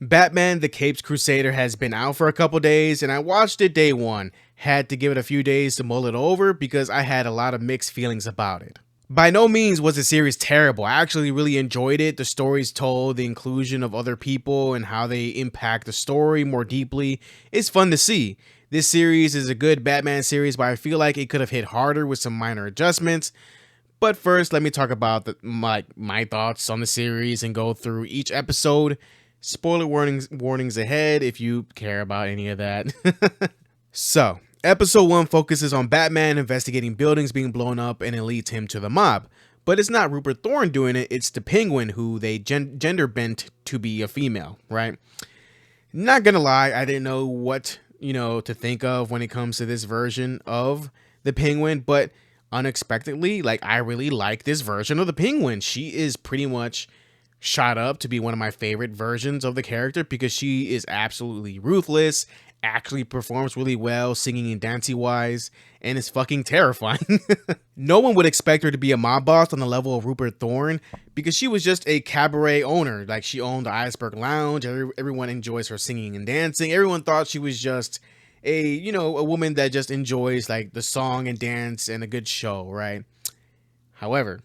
Batman the Capes Crusader has been out for a couple days and I watched it day one. Had to give it a few days to mull it over because I had a lot of mixed feelings about it. By no means was the series terrible. I actually really enjoyed it. The stories told, the inclusion of other people and how they impact the story more deeply is fun to see. This series is a good Batman series, but I feel like it could have hit harder with some minor adjustments. But first, let me talk about my thoughts on the series and go through each episode. Spoiler warnings ahead if you care about any of that. So, episode 1 focuses on Batman investigating buildings being blown up and it leads him to the mob. But it's not Rupert Thorne doing it, it's the Penguin who they gender bent to be a female, right? Not gonna lie, I didn't know what, to think of when it comes to this version of the Penguin, but unexpectedly, I really like this version of the Penguin. She is pretty much shot up to be one of my favorite versions of the character because she is absolutely ruthless, actually performs really well singing and dancing wise, and is fucking terrifying. No one would expect her to be a mob boss on the level of Rupert Thorne because she was just a cabaret owner. Like, she owned the Iceberg Lounge. Everyone enjoys her singing and dancing. Everyone thought she was just a woman that just enjoys the song and dance and a good show, right? However,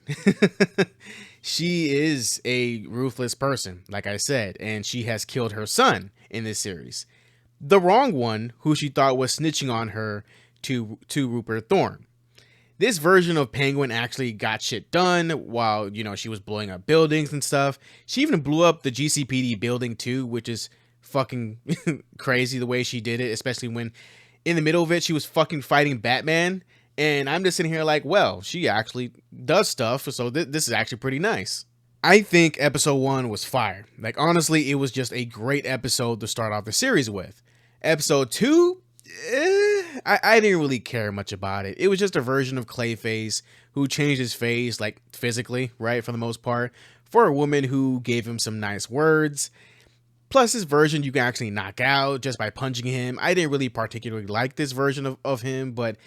she is a ruthless person, like I said, and she has killed her son in this series. The wrong one, who she thought was snitching on her to Rupert Thorne. This version of Penguin actually got shit done while, she was blowing up buildings and stuff. She even blew up the GCPD building too, which is fucking crazy the way she did it, especially when in the middle of it, she was fucking fighting Batman. And I'm just sitting here well, she actually does stuff, so this is actually pretty nice. I think episode 1 was fire. Honestly, it was just a great episode to start off the series with. Episode 2, I didn't really care much about it. It was just a version of Clayface who changed his face, physically, right, for the most part, for a woman who gave him some nice words. Plus, this version you can actually knock out just by punching him. I didn't really particularly like this version of him, but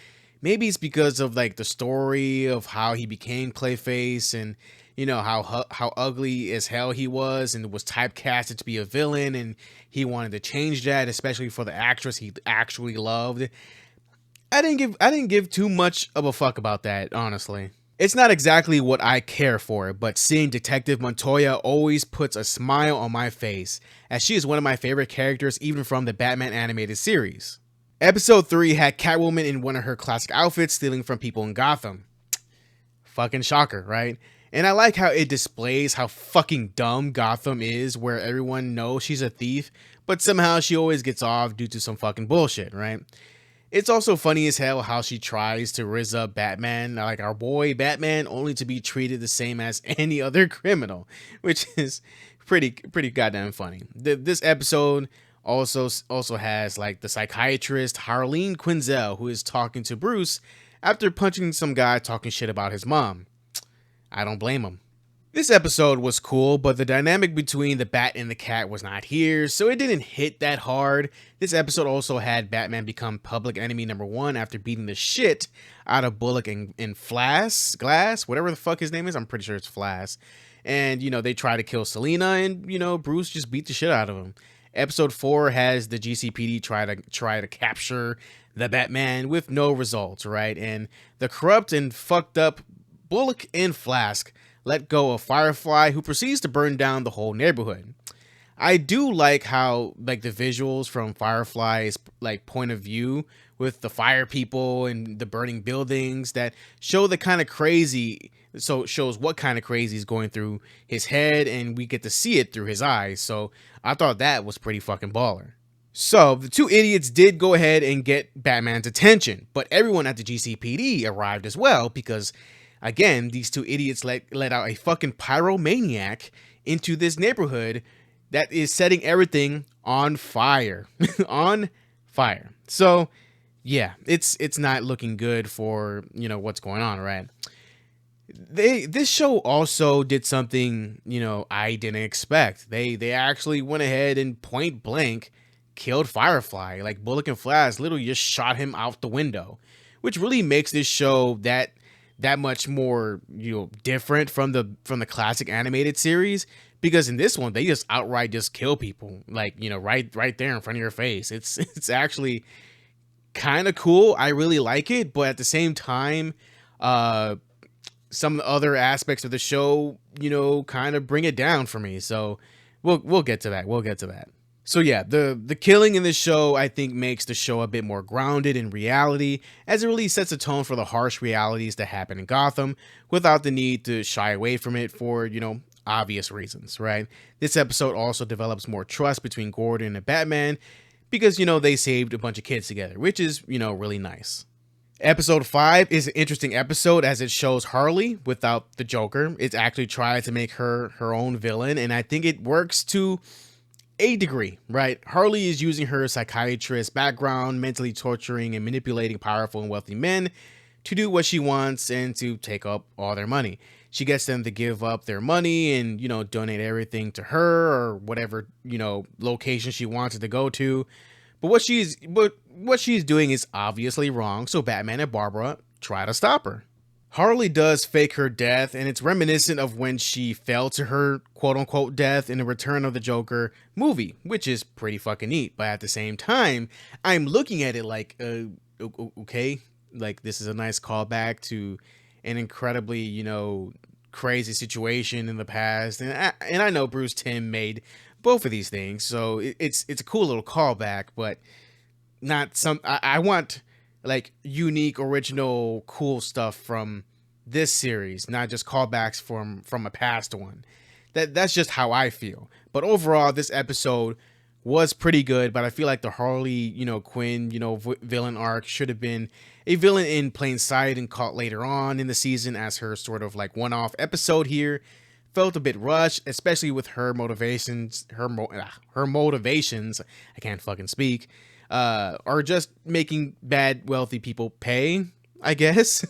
maybe it's because of the story of how he became Clayface and how ugly as hell he was and was typecasted to be a villain, and he wanted to change that, especially for the actress he actually loved. I didn't give too much of a fuck about that, honestly. It's not exactly what I care for, but seeing Detective Montoya always puts a smile on my face, as she is one of my favorite characters even from the Batman animated series. Episode 3 had Catwoman in one of her classic outfits stealing from people in Gotham. Fucking shocker, right? And I like how it displays how fucking dumb Gotham is, where everyone knows she's a thief, but somehow she always gets off due to some fucking bullshit, right? It's also funny as hell how she tries to rizz up Batman, like our boy Batman, only to be treated the same as any other criminal, which is pretty goddamn funny. This episode also has the psychiatrist Harleen Quinzel, who is talking to Bruce after punching some guy talking shit about his mom. I don't blame him. This episode was cool, but the dynamic between the Bat and the Cat was not here, so it didn't hit that hard. This episode also had Batman become public enemy number 1 after beating the shit out of Bullock and Glass, whatever the fuck his name is. I'm pretty sure it's Flass. And, they try to kill Selina, and, Bruce just beat the shit out of him. Episode 4 has the GCPD try to capture the Batman with no results, right? And the corrupt and fucked up Bullock and Flask let go of Firefly, who proceeds to burn down the whole neighborhood. I do like how the visuals from Firefly's point of view with the fire people and the burning buildings that show the kind of crazy, so it shows what kind of crazy is going through his head, and we get to see it through his eyes. So I thought that was pretty fucking baller. So the two idiots did go ahead and get Batman's attention, but everyone at the GCPD arrived as well because, again, these two idiots let out a fucking pyromaniac into this neighborhood that is setting everything on fire. On fire. So, yeah, it's not looking good for, what's going on, right? This show also did something, I didn't expect. They actually went ahead and point blank killed Firefly. Bullock and Flash literally just shot him out the window, which really makes this show that that much more, different from the classic animated series, because in this one they just outright just kill people, like, right there in front of your face. It's actually kind of cool. I really like it, but at the same time, uh some other aspects of the show, kind of bring it down for me. So we'll get to that. We'll get to that. So yeah, the killing in this show, I think, makes the show a bit more grounded in reality, as it really sets a tone for the harsh realities that happen in Gotham without the need to shy away from it for, obvious reasons, right? This episode also develops more trust between Gordon and Batman because, they saved a bunch of kids together, which is, really nice. Episode 5 is an interesting episode as it shows Harley without the Joker. It's actually tried to make her own villain, and I think it works to a degree, right? Harley is using her psychiatrist background, mentally torturing and manipulating powerful and wealthy men to do what she wants and to take up all their money. She gets them to give up their money and, donate everything to her or whatever, location she wants it to go to. But what she's doing is obviously wrong, so Batman and Barbara try to stop her. Harley does fake her death, and it's reminiscent of when she fell to her quote-unquote death in the Return of the Joker movie, which is pretty fucking neat. But at the same time, I'm looking at it like, okay, like this is a nice callback to an incredibly, crazy situation in the past. And I know Bruce Timm made both of these things, so it's a cool little callback, but not some. I want like unique, original, cool stuff from this series, not just callbacks from a past one. That's just how I feel. But overall, this episode was pretty good, but I feel like the Harley, Quinn, villain arc should have been a villain in plain sight and caught later on in the season as her sort of like one-off episode here. Felt a bit rushed, especially with her motivations. Her motivations, I can't fucking speak, are just making bad wealthy people pay, I guess.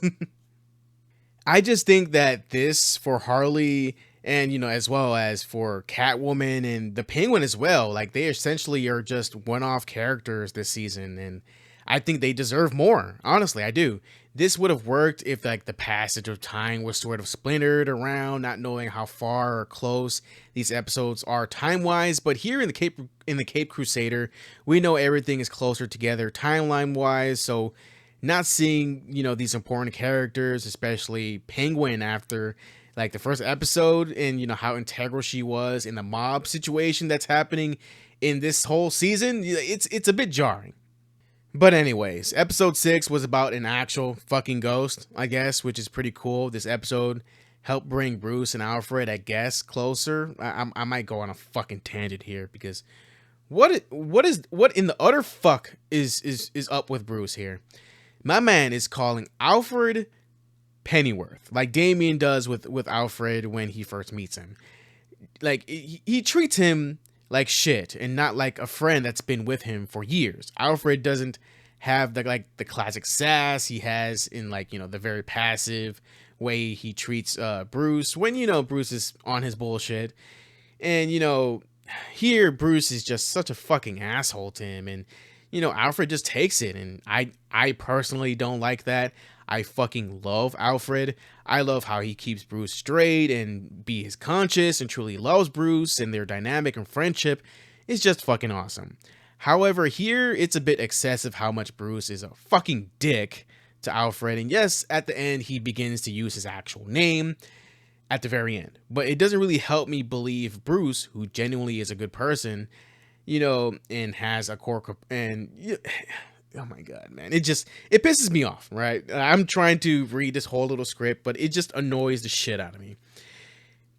I just think that this for Harley and, as well as for Catwoman and the Penguin as well, like they essentially are just one-off characters this season, and I think they deserve more. Honestly, I do. This would have worked if like the passage of time was sort of splintered around, not knowing how far or close these episodes are time-wise. But here in the Cape Crusader, we know everything is closer together timeline-wise. So not seeing, these important characters, especially Penguin after like the first episode, and how integral she was in the mob situation that's happening in this whole season, it's a bit jarring. But anyways, episode 6 was about an actual fucking ghost, I guess, which is pretty cool. This episode helped bring Bruce and Alfred, I guess, closer. I might go on a fucking tangent here because what in the utter fuck is up with Bruce here? My man is calling Alfred Pennyworth, like Damien does with Alfred when he first meets him. Like he treats him like shit and not like a friend that's been with him for years. Alfred doesn't have the classic sass he has in like, the very passive way he treats Bruce when, Bruce is on his bullshit. And, here Bruce is just such a fucking asshole to him, and, Alfred just takes it, and I personally don't like that. I fucking love Alfred. I love how he keeps Bruce straight and be his conscience and truly loves Bruce, and their dynamic and friendship is just fucking awesome. However, here it's a bit excessive how much Bruce is a fucking dick to Alfred. And yes, at the end he begins to use his actual name at the very end, but it doesn't really help me believe Bruce, who genuinely is a good person, and has a core and oh my god, man, it pisses me off, right? I'm trying to read this whole little script, but it just annoys the shit out of me.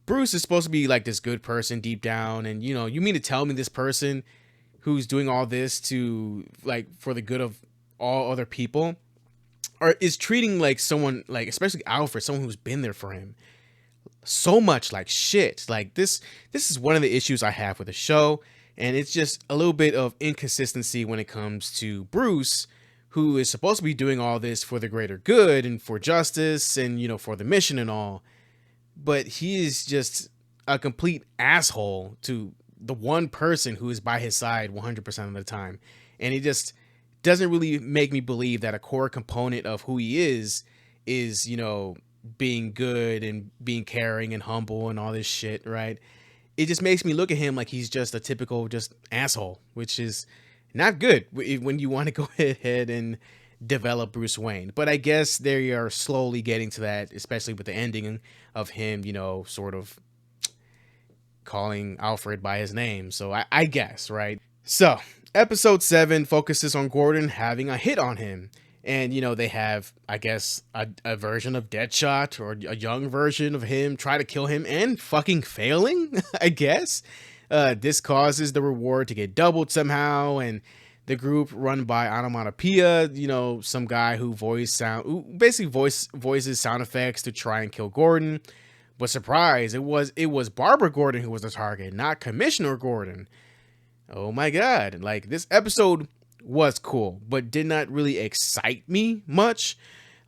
Bruce is supposed to be like this good person deep down, and you mean to tell me this person who's doing all this to like for the good of all other people or is treating like someone, like especially Alfred, someone who's been there for him, so much like shit. Like this is one of the issues I have with the show. And it's just a little bit of inconsistency when it comes to Bruce, who is supposed to be doing all this for the greater good and for justice and, for the mission and all. But he is just a complete asshole to the one person who is by his side 100% of the time. And it just doesn't really make me believe that a core component of who he is is, being good and being caring and humble and all this shit, right? It just makes me look at him like he's just a typical just asshole, which is not good when you want to go ahead and develop Bruce Wayne. But I guess they are slowly getting to that, especially with the ending of him, sort of calling Alfred by his name. So I guess, right? So episode 7 focuses on Gordon having a hit on him. And, they have, I guess, a version of Deadshot or a young version of him try to kill him and fucking failing, I guess. This causes the reward to get doubled somehow. And the group run by Onomatopoeia, some guy who basically voices sound effects to try and kill Gordon. But surprise, it was Barbara Gordon who was the target, not Commissioner Gordon. Oh my God. Like, this episode was cool, but did not really excite me much.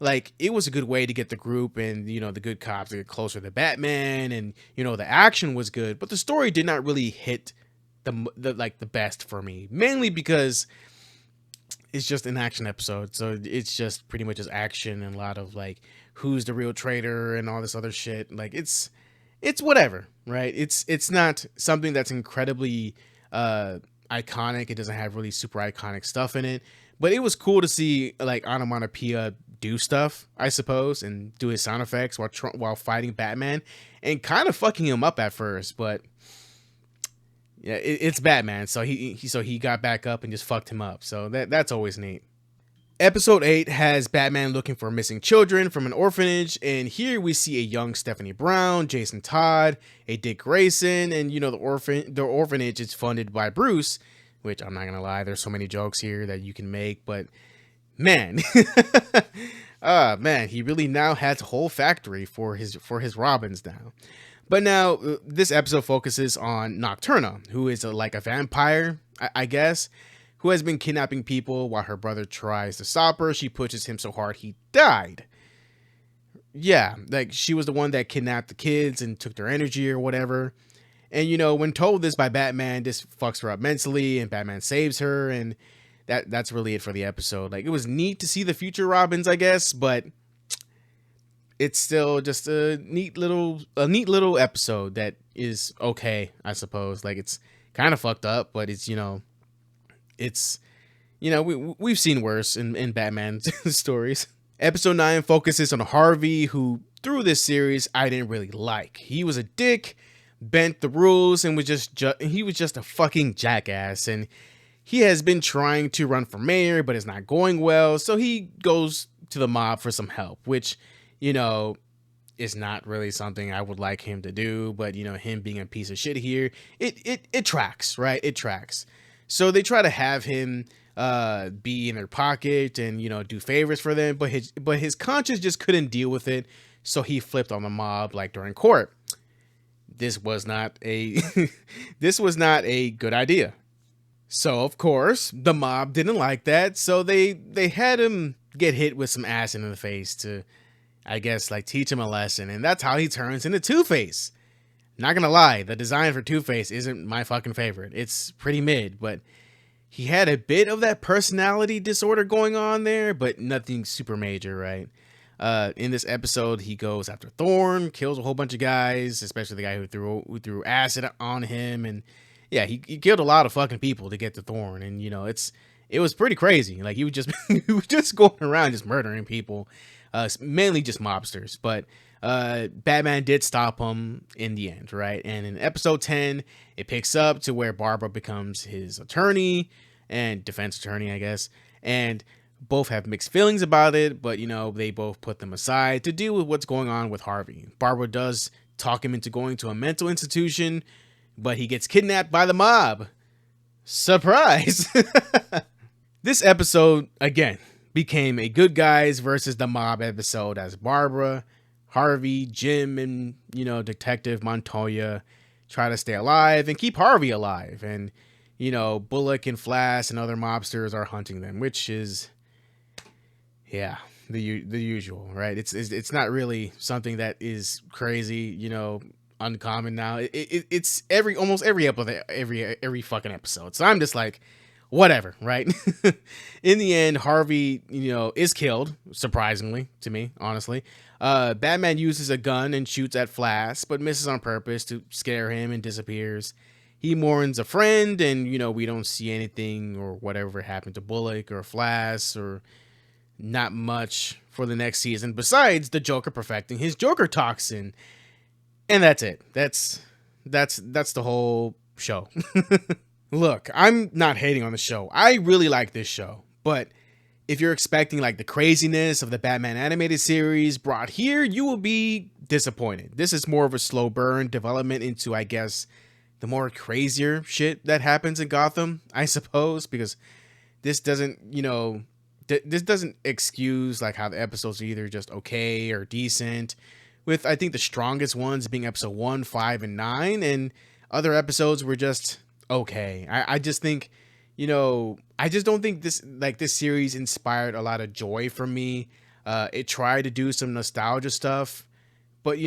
Like, it was a good way to get the group and, the good cops to get closer to Batman, and, the action was good, but the story did not really hit the best for me, mainly because it's just an action episode. So it's just pretty much just action and a lot of like, who's the real traitor and all this other shit. Like, it's whatever, right? It's not something that's incredibly, iconic. It doesn't have really super iconic stuff in it, but it was cool to see like Onomatopoeia do stuff, I suppose, and do his sound effects while fighting Batman and kind of fucking him up at first. But yeah, it's Batman, so he got back up and just fucked him up. So that's always neat. Episode 8 has Batman looking for missing children from an orphanage, and here we see a young Stephanie Brown, Jason Todd, a Dick Grayson, and the orphanage is funded by Bruce, which I'm not gonna lie, there's so many jokes here that you can make, but man, man, he really now has a whole factory for his Robins now. But now this episode focuses on Nocturna, who is like a vampire, I guess, who has been kidnapping people while her brother tries to stop her. She pushes him so hard he died. Yeah, like she was the one that kidnapped the kids and took their energy or whatever. And when told this by Batman, this fucks her up mentally, and Batman saves her, and that's really it for the episode. Like, it was neat to see the future Robins, I guess, but it's still just a neat little episode that is okay, I suppose. Like, it's kind of fucked up, but it's we've seen worse in Batman's stories. Episode 9 focuses on Harvey, who through this series I didn't really like. He was a dick, bent the rules, and he was just a fucking jackass. And he has been trying to run for mayor, but it's not going well. So he goes to the mob for some help, which is not really something I would like him to do. But him being a piece of shit here, it tracks, right? It tracks. So they try to have him be in their pocket and do favors for them, but his conscience just couldn't deal with it, so he flipped on the mob like during court. This was not a good idea. So of course the mob didn't like that, so they had him get hit with some acid in the face to, I guess, like teach him a lesson, and that's how he turns into Two-Face. Not gonna lie, the design for Two-Face isn't my fucking favorite. It's pretty mid, but he had a bit of that personality disorder going on there, but nothing super major, right? In this episode, he goes after Thorn, kills a whole bunch of guys, especially the guy who threw acid on him, and yeah, he killed a lot of fucking people to get to Thorn, and it was pretty crazy. Like, he was just going around just murdering people, mainly just mobsters, but Batman did stop him in the end, right? And in episode 10, it picks up to where Barbara becomes his attorney and defense attorney, I guess, and both have mixed feelings about it, but they both put them aside to deal with what's going on with Harvey. Barbara does talk him into going to a mental institution, but he gets kidnapped by the mob. Surprise! This episode, again, became a good guys versus the mob episode, as Barbara, Harvey, Jim, and Detective Montoya try to stay alive and keep Harvey alive, and Bullock and Flash and other mobsters are hunting them, which is, yeah, the usual, right? It's not really something that is crazy, uncommon now. It's almost every episode, every fucking episode. So I'm just like, whatever, right? In the end, Harvey, is killed, surprisingly to me, honestly. Batman uses a gun and shoots at Flash, but misses on purpose to scare him and disappears. He mourns a friend, and we don't see anything or whatever happened to Bullock or Flash, or not much for the next season besides the Joker perfecting his Joker toxin. And that's it. That's the whole show. Look, I'm not hating on the show. I really like this show. But if you're expecting like the craziness of the Batman animated series brought here, you will be disappointed. This is more of a slow burn development into, I guess, the more crazier shit that happens in Gotham, I suppose, because this doesn't, this doesn't excuse like how the episodes are either just okay or decent, with I think the strongest ones being episode 1, 5, and 9, and other episodes were just okay. I just think, I just don't think this series inspired a lot of joy from me. It tried to do some nostalgia stuff, but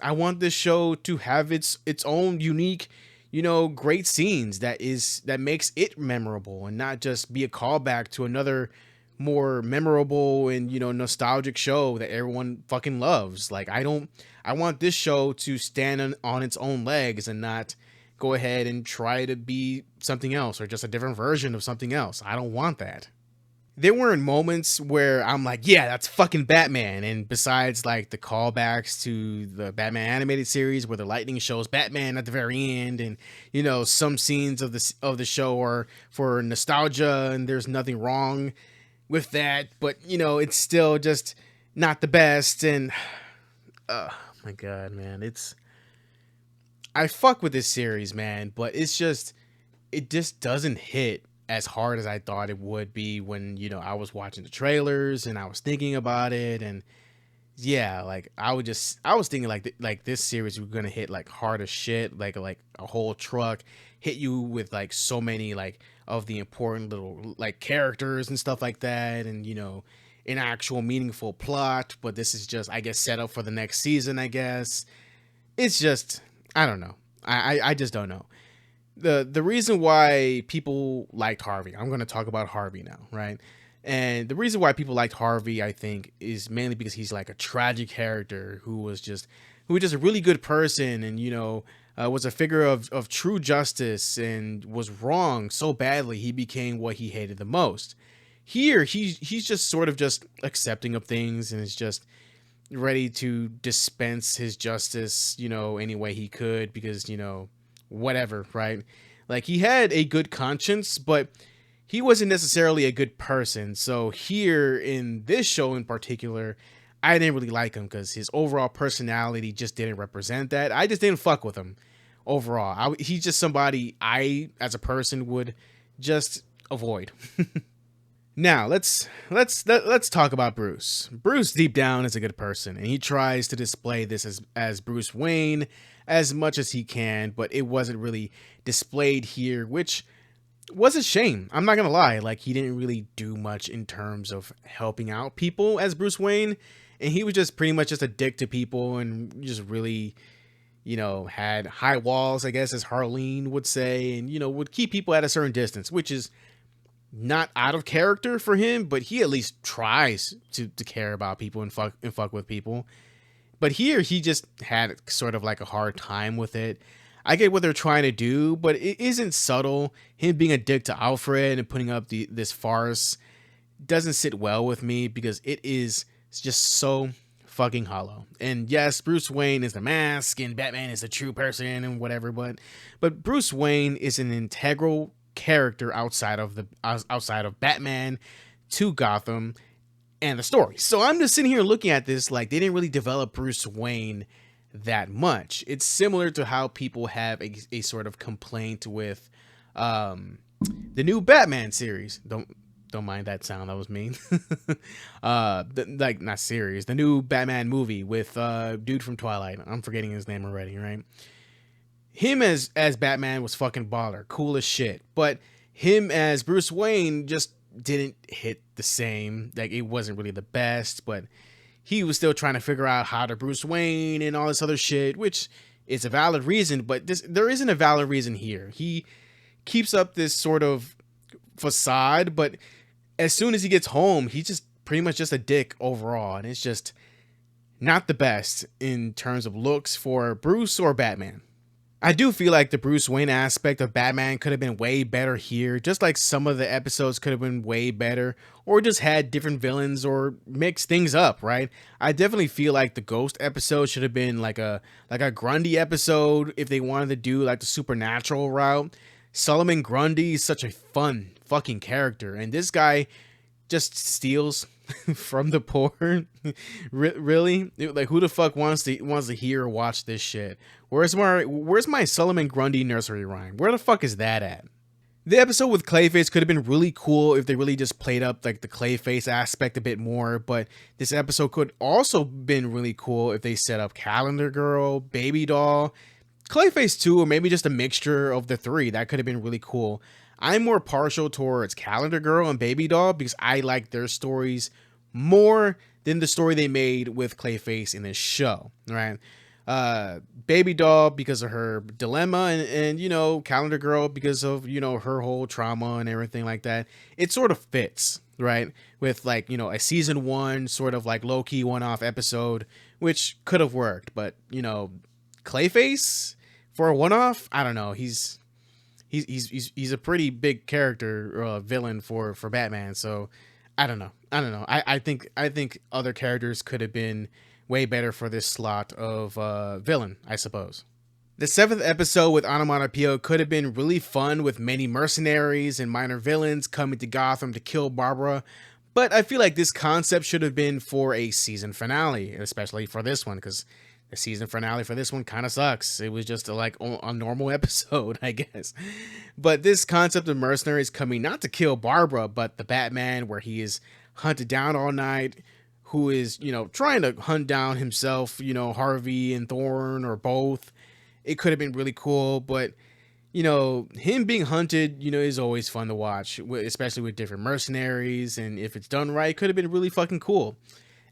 I want this show to have its own unique, great scenes that makes it memorable, and not just be a callback to another more memorable and nostalgic show that everyone fucking loves. Like, I want this show to stand on its own legs and not go ahead and try to be something else or just a different version of something else. I don't want that. There weren't moments where I'm like, yeah, that's fucking Batman. And besides like the callbacks to the Batman animated series where the lightning shows Batman at the very end, and some scenes of the show are for nostalgia, and there's nothing wrong with that, but it's still just not the best. And oh my god, man, I fuck with this series, man, but it just doesn't hit as hard as I thought it would be when I was watching the trailers and I was thinking about it. And yeah, like I was thinking like this series was gonna hit like hard as shit, like a whole truck, hit you with like so many like of the important little like characters and stuff like that, and an actual meaningful plot. But this is just, I guess, set up for the next season, I guess. It's just, I don't know. I just don't know. The reason why people liked Harvey, I'm going to talk about Harvey now, right? And the reason why people liked Harvey, I think, is mainly because he's like a tragic character who was just a really good person, and was a figure of true justice, and was wrong so badly he became what he hated the most. Here, he's just sort of just accepting of things, and is just ready to dispense his justice, any way he could, because whatever, right? Like, he had a good conscience, but he wasn't necessarily a good person. So here in this show in particular, I didn't really like him because his overall personality just didn't represent that. I just didn't fuck with him overall. He's just somebody I, as a person, would just avoid. Now let's talk about Bruce. Bruce deep down is a good person, and he tries to display this as Bruce Wayne as much as he can, but it wasn't really displayed here, which was a shame. I'm not gonna lie, like, he didn't really do much in terms of helping out people as Bruce Wayne, and he was just pretty much just a dick to people, and just really, had high walls, I guess, as Harleen would say, and would keep people at a certain distance, which is not out of character for him, but he at least tries to care about people and fuck with people. But here he just had sort of like a hard time with it. I get what they're trying to do, but it isn't subtle. Him being a dick to Alfred and putting up this farce doesn't sit well with me, because it's just so fucking hollow. And yes, Bruce Wayne is the mask and Batman is the true person and whatever, but Bruce Wayne is an integral character outside of Batman to Gotham and the story. So I'm just sitting here looking at this like they didn't really develop Bruce Wayne that much. It's similar to how people have a sort of complaint with the new Batman series. Don't mind that sound, that was mean. Not series, the new Batman movie with dude from Twilight. I'm forgetting his name already, right? Him as Batman was fucking baller, cool as shit. But him as Bruce Wayne just didn't hit the same. Like, it wasn't really the best, but he was still trying to figure out how to Bruce Wayne and all this other shit, which is a valid reason, but there isn't a valid reason here. He keeps up this sort of facade, but as soon as he gets home, he's just pretty much just a dick overall, and it's just not the best in terms of looks for Bruce or Batman. I do feel like the Bruce Wayne aspect of Batman could have been way better here, just like some of the episodes could have been way better, or just had different villains or mixed things up, right? I definitely feel like the Ghost episode should have been like a Grundy episode if they wanted to do like the supernatural route. Solomon Grundy is such a fun fucking character, and this guy just steals from the poor. Really? Like, who the fuck wants to hear or watch this shit? Where's my Solomon Grundy nursery rhyme? Where the fuck is that at? The episode with Clayface could have been really cool if they really just played up like the Clayface aspect a bit more, but this episode could also been really cool if they set up Calendar Girl, Baby Doll, Clayface 2, or maybe just a mixture of the three. That could have been really cool. I'm more partial towards Calendar Girl and Baby Doll because I like their stories more than the story they made with Clayface in this show, right? Baby Doll because of her dilemma, and you know, Calendar Girl because of, you know, her whole trauma and everything like that. It sort of fits, right? With like, you know, a season 1 sort of like low-key one-off episode, which could have worked, but you know, Clayface for a one-off, I don't know. He's a pretty big character, villain for Batman. So I don't know. I think other characters could have been way better for this slot of villain, I suppose. The 7th episode with Onomatopoeia could have been really fun with many mercenaries and minor villains coming to Gotham to kill Barbara, but I feel like this concept should have been for a season finale, especially for this one, because the season finale for this one kind of sucks. It was just a normal episode, I guess. But this concept of mercenaries coming not to kill Barbara, but the Batman, where he is hunted down all night, who is, you know, trying to hunt down himself, you know, Harvey and Thorn or both. It could have been really cool, but you know, him being hunted, you know, is always fun to watch, especially with different mercenaries, and if it's done right, it could have been really fucking cool.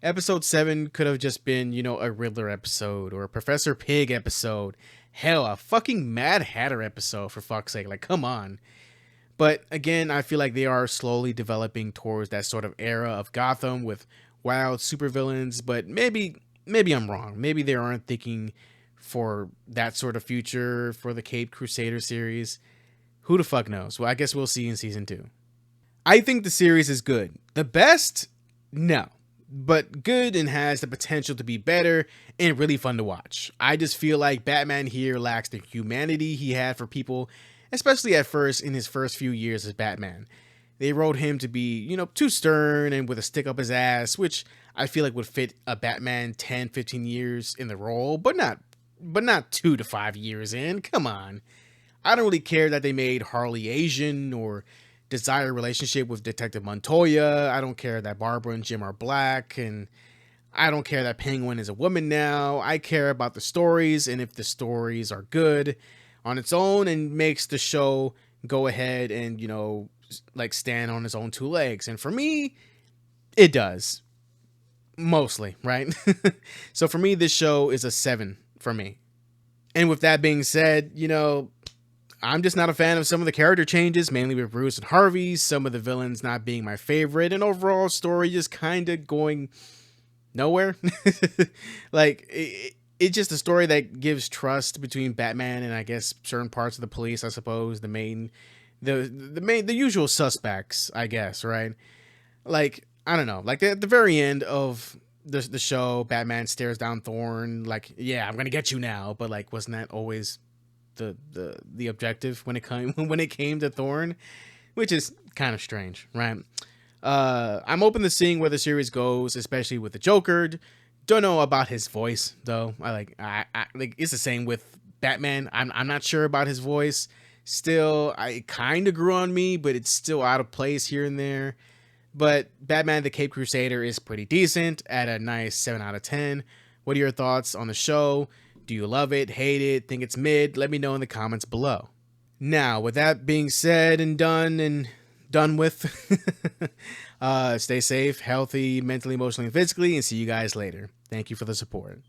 Episode 7 could have just been, you know, a Riddler episode or a Professor Pig episode. Hell, a fucking Mad Hatter episode, for fuck's sake. Like, come on. But again, I feel like they are slowly developing towards that sort of era of Gotham with wild supervillains, but maybe I'm wrong. Maybe they aren't thinking for that sort of future for the Caped Crusader series. Who the fuck knows? Well, I guess we'll see in season 2. I think the series is good. The best? No. But good, and has the potential to be better and really fun to watch. I just feel like Batman here lacks the humanity he had for people, especially at first in his first few years as Batman. They wrote him to be, you know, too stern and with a stick up his ass, which I feel like would fit a Batman 10, 15 years in the role, but not 2 to 5 years in. Come on. I don't really care that they made Harley Asian or desire relationship with Detective Montoya. I don't care that Barbara and Jim are black, and I don't care that Penguin is a woman now. I care about the stories, and if the stories are good on its own and makes the show go ahead and, you know, like stand on its own 2 legs. And for me, it does. Mostly, right? So for me, this show is a 7 for me. And with that being said, you know, I'm just not a fan of some of the character changes, mainly with Bruce and Harvey, some of the villains not being my favorite, and overall story just kind of going nowhere. Like, it's just a story that gives trust between Batman and I guess certain parts of the police, I suppose, the usual suspects, I guess, right? Like, I don't know, like at the very end of the show, Batman stares down Thorn, like, yeah, I'm gonna get you now, but like, wasn't that always the objective when it came to Thorn, which is kind of strange, right? I'm open to seeing where the series goes, especially with the Joker. Don't know about his voice though. I like it's the same with Batman. I'm not sure about his voice. Still, it kind of grew on me, but it's still out of place here and there. But Batman the Caped Crusader is pretty decent at a nice 7 out of 10. What are your thoughts on the show? Do you love it, hate it, think it's mid? Let me know in the comments below. Now, with that being said and done with, stay safe, healthy, mentally, emotionally, and physically, and see you guys later. Thank you for the support.